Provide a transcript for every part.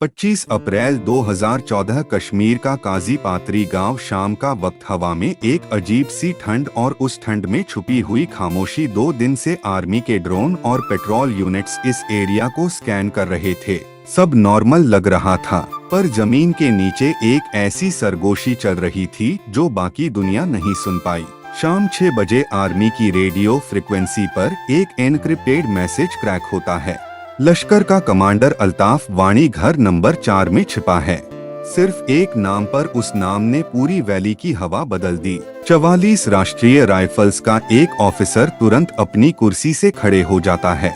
25 अप्रैल 2014 कश्मीर का काजी पात्री गांव। शाम का वक्त हवा में एक अजीब सी ठंड और उस ठंड में छुपी हुई खामोशी। 2 दिन से आर्मी के ड्रोन और पेट्रोल यूनिट्स इस एरिया को स्कैन कर रहे थे। सब नॉर्मल लग रहा था, पर जमीन के नीचे एक ऐसी सरगोशी चल रही थी जो बाकी दुनिया नहीं सुन पाई। शाम 6 बजे आर्मी की रेडियो फ्रिक्वेंसी पर एक एनक्रिप्टेड मैसेज क्रैक होता है। लश्कर का कमांडर अल्ताफ वाणी घर नंबर 4 में छिपा है। सिर्फ एक नाम पर उस नाम ने पूरी वैली की हवा बदल दी। 44 राष्ट्रीय राइफल्स का एक ऑफिसर तुरंत अपनी कुर्सी से खड़े हो जाता है।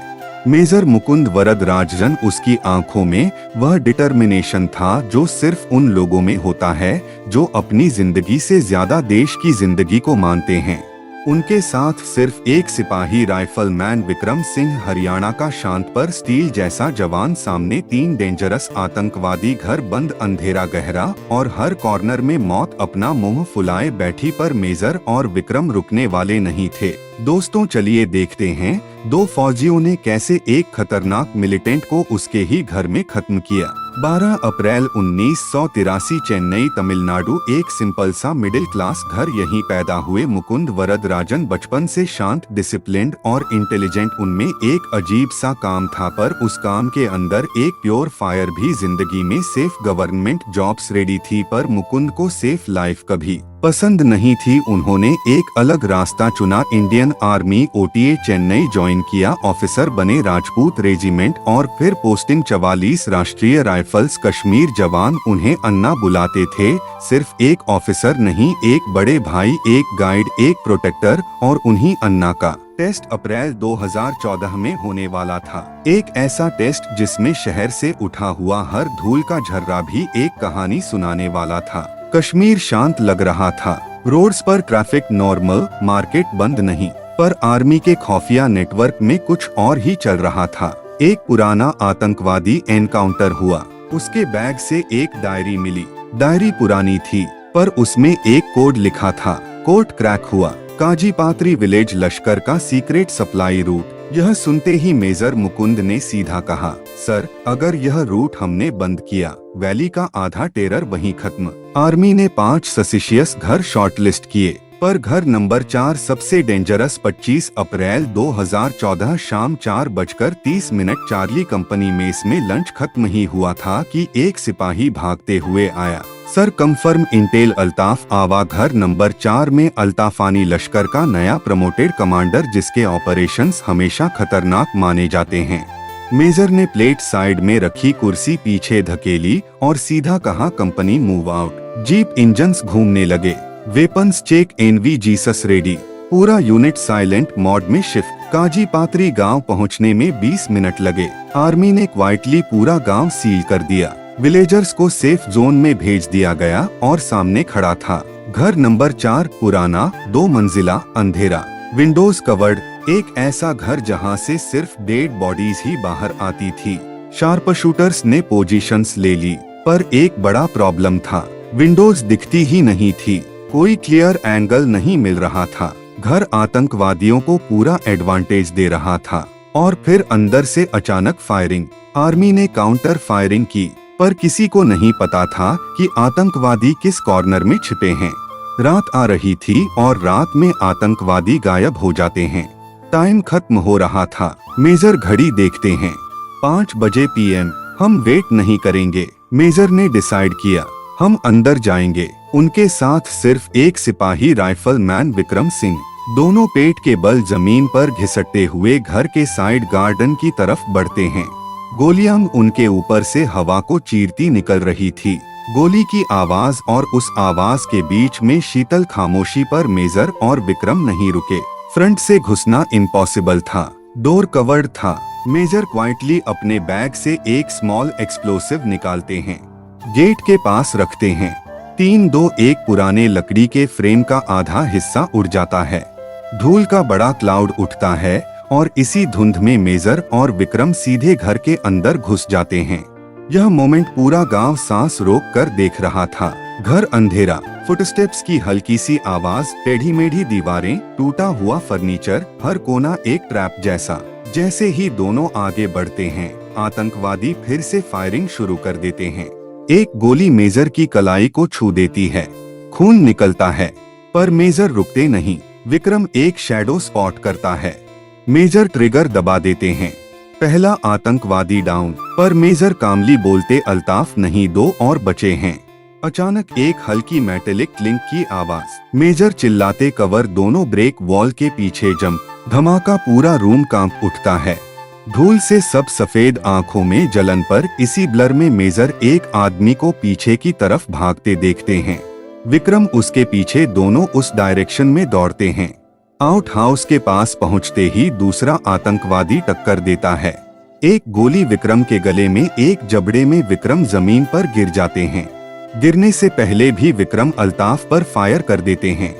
मेजर मुकुंद वरदराजन। उसकी आंखों में वह डिटर्मिनेशन था जो सिर्फ उन लोगों में होता है जो अपनी जिंदगी से ज्यादा देश की जिंदगी को मानते हैं। उनके साथ सिर्फ एक सिपाही राइफलमैन विक्रम सिंह, हरियाणा का शांत पर स्टील जैसा जवान। सामने 3 डेंजरस आतंकवादी, घर बंद, अंधेरा गहरा और हर कॉर्नर में मौत अपना मुंह फुलाए बैठी। पर मेजर और विक्रम रुकने वाले नहीं थे। दोस्तों, चलिए देखते हैं 2 फौजियों ने कैसे एक खतरनाक मिलिटेंट को उसके ही घर में खत्म किया। 12 अप्रैल 1983 चेन्नई, तमिलनाडु। एक सिंपल सा मिडिल क्लास घर। यहीं पैदा हुए मुकुंद वरदराजन। बचपन से शांत, डिसिप्लिन्ड और इंटेलिजेंट। उनमें एक अजीब सा काम था, पर उस काम के अंदर एक प्योर फायर भी। जिंदगी में सेफ गवर्नमेंट जॉब्स रेडी थी, पर मुकुंद को सेफ लाइफ कभी पसंद नहीं थी। उन्होंने एक अलग रास्ता चुना। Indian army OTA Chennai join किया। ऑफिसर बने राजपूत रेजिमेंट और फिर पोस्टिंग 44 राष्ट्रीय राइफल्स कश्मीर। जवान उन्हें अन्ना बुलाते थे। सिर्फ एक ऑफिसर नहीं, एक बड़े भाई, एक गाइड, एक प्रोटेक्टर। और उन्हीं अन्ना का टेस्ट अप्रैल 2014 में होने वाला था। एक ऐसा टेस्ट जिसमें शहर से उठा हुआ हर धूल का झर्रा भी एक कहानी सुनाने वाला था। कश्मीर शांत लग रहा था। रोड्स पर ट्रैफिक नॉर्मल, मार्केट बंद नहीं। पर आर्मी के खुफिया नेटवर्क में कुछ और ही चल रहा था। एक पुराना आतंकवादी एनकाउंटर हुआ। उसके बैग से एक डायरी मिली। डायरी पुरानी थी, पर उसमें एक कोड लिखा था। कोड क्रैक हुआ। काजी पात्री विलेज, लश्कर का सीक्रेट सप्लाई रूट। यह सुनते ही मेजर मुकुंद ने सीधा कहा, सर, अगर यह रूट हमने बंद किया, वैली का आधा टेरर वहीं खत्म। आर्मी ने 5 सस्पिशियस घर शॉर्टलिस्ट किए, पर घर नंबर 4 सबसे डेंजरस। 25 अप्रैल 2014 शाम 4:30 चार्ली कंपनी मेस में लंच खत्म ही हुआ था कि एक सिपाही भागते हुए आया। सर, कंफर्म इंटेल अल्ताफ आवा। घर नंबर 4 में अल्ताफानी, लश्कर का नया प्रमोटेड कमांडर जिसके ऑपरेशंस हमेशा खतरनाक माने जाते हैं। मेजर ने प्लेट साइड में रखी, कुर्सी पीछे धकेली और सीधा कहा, company move out. Jeep engines घूमने लगे। वेपन्स चेक, एनवी जीसस रेडी। पूरा यूनिट साइलेंट मोड में शिफ्ट। काजी पात्री गांव पहुंचने में 20 मिनट लगे। आर्मी ने क्वाइटली पूरा गांव सील कर दिया। विलेजर्स को सेफ जोन में भेज दिया गया और सामने खड़ा था घर नंबर 4, पुराना, 2 मंजिला, अंधेरा, विंडोज कवर्ड। एक ऐसा घर जहां से सिर्फ डेड बॉडीज ही बाहर आती थी। शार्प शूटर्स ने पोजीशंस ले ली, पर एक बड़ा प्रॉब्लम था। विंडोज दिखती ही नहीं थी। कोई क्लियर एंगल नहीं मिल रहा था। घर आतंकवादियों को पूरा एडवांटेज दे रहा था। और फिर अंदर से अचानक फायरिंग। आर्मी ने काउंटर फायरिंग की, पर किसी को नहीं पता था कि आतंकवादी किस कॉर्नर में छिपे हैं। रात आ रही थी और रात में आतंकवादी गायब हो जाते हैं। टाइम खत्म हो रहा था। मेजर घड़ी देखते हैं, 5 बजे PM। हम वेट नहीं करेंगे, मेजर ने डिसाइड किया। हम अंदर जाएंगे। उनके साथ सिर्फ एक सिपाही राइफलमैन विक्रम सिंह। दोनों पेट के बल जमीन पर घिसटते हुए घर के साइड गार्डन की तरफ बढ़ते हैं। गोलियां उनके ऊपर से हवा को चीरती निकल रही थी। गोली की आवाज और उस आवाज के बीच में शीतल खामोशी। पर मेजर और विक्रम नहीं रुके। फ्रंट से घुसना इम्पॉसिबल था। डोर कवर्ड था। मेजर क्वाइटली अपने बैग से एक स्मॉल एक्सप्लोसिव निकालते हैं। गेट के पास रखते हैं। 3-2-1 पुराने लकड़ी के फ्रेम का आधा हिस्सा उड़ जाता है। धूल का बड़ा क्लाउड उठता है और इसी धुंध में मेजर और विक्रम सीधे घर के अंदर घुस जाते हैं। यह मोमेंट पूरा गांव सांस रोक कर देख रहा था। घर अंधेरा, फुटस्टेप्स की हल्की सी आवाज, टेढ़ी मेढ़ी दीवारें, टूटा हुआ फर्नीचर, हर कोना एक ट्रैप जैसा। जैसे ही दोनों आगे बढ़ते हैं, आतंकवादी फिर से फायरिंग शुरू कर देते हैं। एक गोली मेजर की कलाई को छू देती है, खून निकलता है, पर मेजर रुकते नहीं। विक्रम एक शैडो स्पॉट करता है, मेजर ट्रिगर दबा देते हैं। पहला आतंकवादी डाउन, पर मेजर कामली बोलते अल्ताफ नहीं, 2 और बचे हैं। अचानक एक हल्की मेटेलिक क्लिंक की आवाज, मेजर चिल्लाते कवर, दोनों ब्रेक वॉल के पीछे जंप। धमाका, पूरा रूम कांप उठता है। धूल से सब सफेद, आंखों में जलन, पर इसी ब्लर में मेजर एक आदमी को पीछे की तरफ भागते देखते हैं। विक्रम उसके पीछे, दोनों उस डायरेक्शन में दौड़ते हैं। आउट हाउस के पास पहुंचते ही दूसरा आतंकवादी टक्कर देता है। एक गोली विक्रम के गले में, एक जबड़े में। विक्रम जमीन पर गिर जाते हैं। गिरने से पहले भी विक्रम अल्ताफ पर फायर कर देते हैं।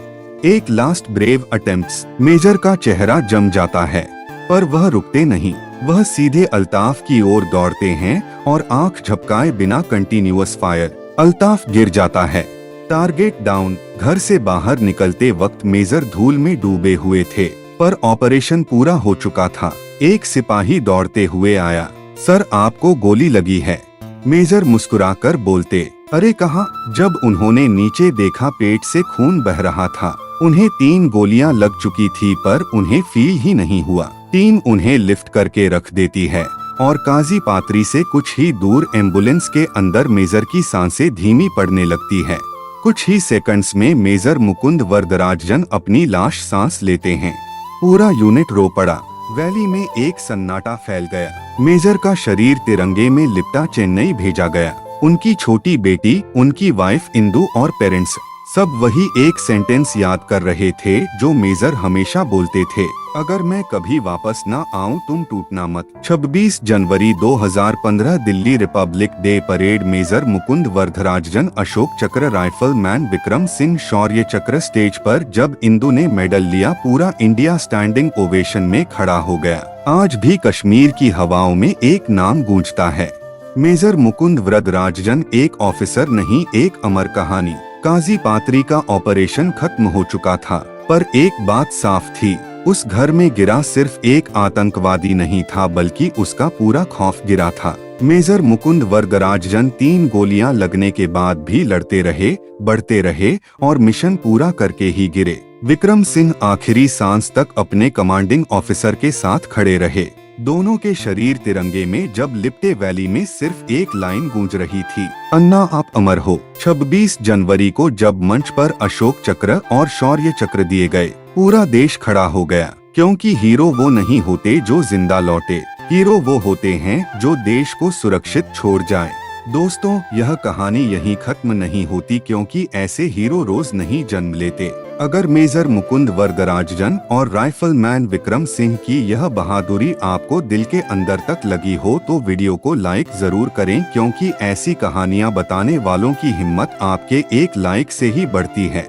एक लास्ट ब्रेव अटेम्प्ट्स। मेजर का चेहरा जम जाता है, पर वह रुकते नहीं। वह सीधे अल्ताफ की ओर दौड़ते हैं और आंख झपकाए बिना कंटिन्यूअस फायर। अल्ताफ गिर जाता है। Target down. घर से बाहर निकलते वक्त मेजर धूल में डूबे हुए थे, पर ऑपरेशन पूरा हो चुका था। एक सिपाही दौड़ते हुए आया, सर आपको गोली लगी है। मेजर मुस्कुराकर बोलते, अरे कहाँ? जब उन्होंने नीचे देखा, पेट से खून बह रहा था। उन्हें 3 गोलियां लग चुकी थी, पर उन्हें फील ही नहीं हुआ। टीम उन्हें लिफ्ट करके रख देती है और काजी पात्री से कुछ ही दूर एम्बुलेंस के अंदर मेजर की सांसें धीमी पड़ने लगती है। कुछ ही सेकंड्स में मेजर मुकुंद वरदराजन अपनी लाश सांस लेते हैं। पूरा यूनिट रो पड़ा। वैली में एक सन्नाटा फैल गया। मेजर का शरीर तिरंगे में लिपटा चेन्नई भेजा गया। उनकी छोटी बेटी, उनकी वाइफ इंदु और पेरेंट्स सब वही एक सेंटेंस याद कर रहे थे जो मेजर हमेशा बोलते थे, अगर मैं कभी वापस ना आऊं तुम टूटना मत। 26 जनवरी 2015 Delhi republic day parade. Major Mukund Varadarajan, Ashok Chakra rifleman Vikram Singh शौर्य चक्र। स्टेज पर जब इंदु ने मेडल लिया, पूरा इंडिया स्टैंडिंग ओवेशन में खड़ा हो गया। आज भी कश्मीर की हवाओं में एक नाम गूंजता है, मेजर मुकुंद वरदराजन। एक ऑफिसर नहीं, एक अमर कहानी। काजी पात्री का ऑपरेशन खत्म हो चुका था, पर एक बात साफ थी, उस घर में गिरा सिर्फ एक आतंकवादी नहीं था, बल्कि उसका पूरा खौफ गिरा था। मेजर मुकुंद वरदराजन 3 गोलियां लगने के बाद भी लड़ते रहे, बढ़ते रहे और मिशन पूरा करके ही गिरे। विक्रम सिंह आखिरी सांस तक अपने कमांडिंग ऑफिसर के साथ खड़े रहे। दोनों के शरीर तिरंगे में जब लिपटे, वैली में सिर्फ एक लाइन गूंज रही थी, अन्ना आप अमर हो। 26 जनवरी को जब मंच पर अशोक चक्र और शौर्य चक्र दिए गए, पूरा देश खड़ा हो गया, क्योंकि हीरो वो नहीं होते जो जिंदा लौटे, हीरो वो होते हैं जो देश को सुरक्षित छोड़ जाए। दोस्तों, यह कहानी यहीं खत्म नहीं होती, क्योंकि ऐसे हीरो रोज नहीं जन्म लेते। अगर मेजर मुकुंद वरदराजन और राइफलमैन विक्रम सिंह की यह बहादुरी आपको दिल के अंदर तक लगी हो तो वीडियो को लाइक जरूर करें, क्योंकि ऐसी कहानियां बताने वालों की हिम्मत आपके एक लाइक से ही बढ़ती है।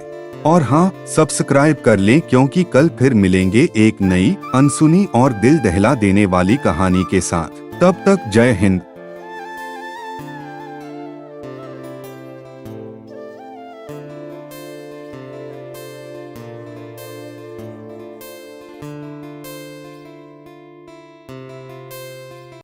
और हाँ, सब्सक्राइब कर लें, क्योंकि कल फिर मिलेंगे एक नई, अनसुनी और दिल दहला देने वाली कहानी के साथ। तब तक जय हिंद।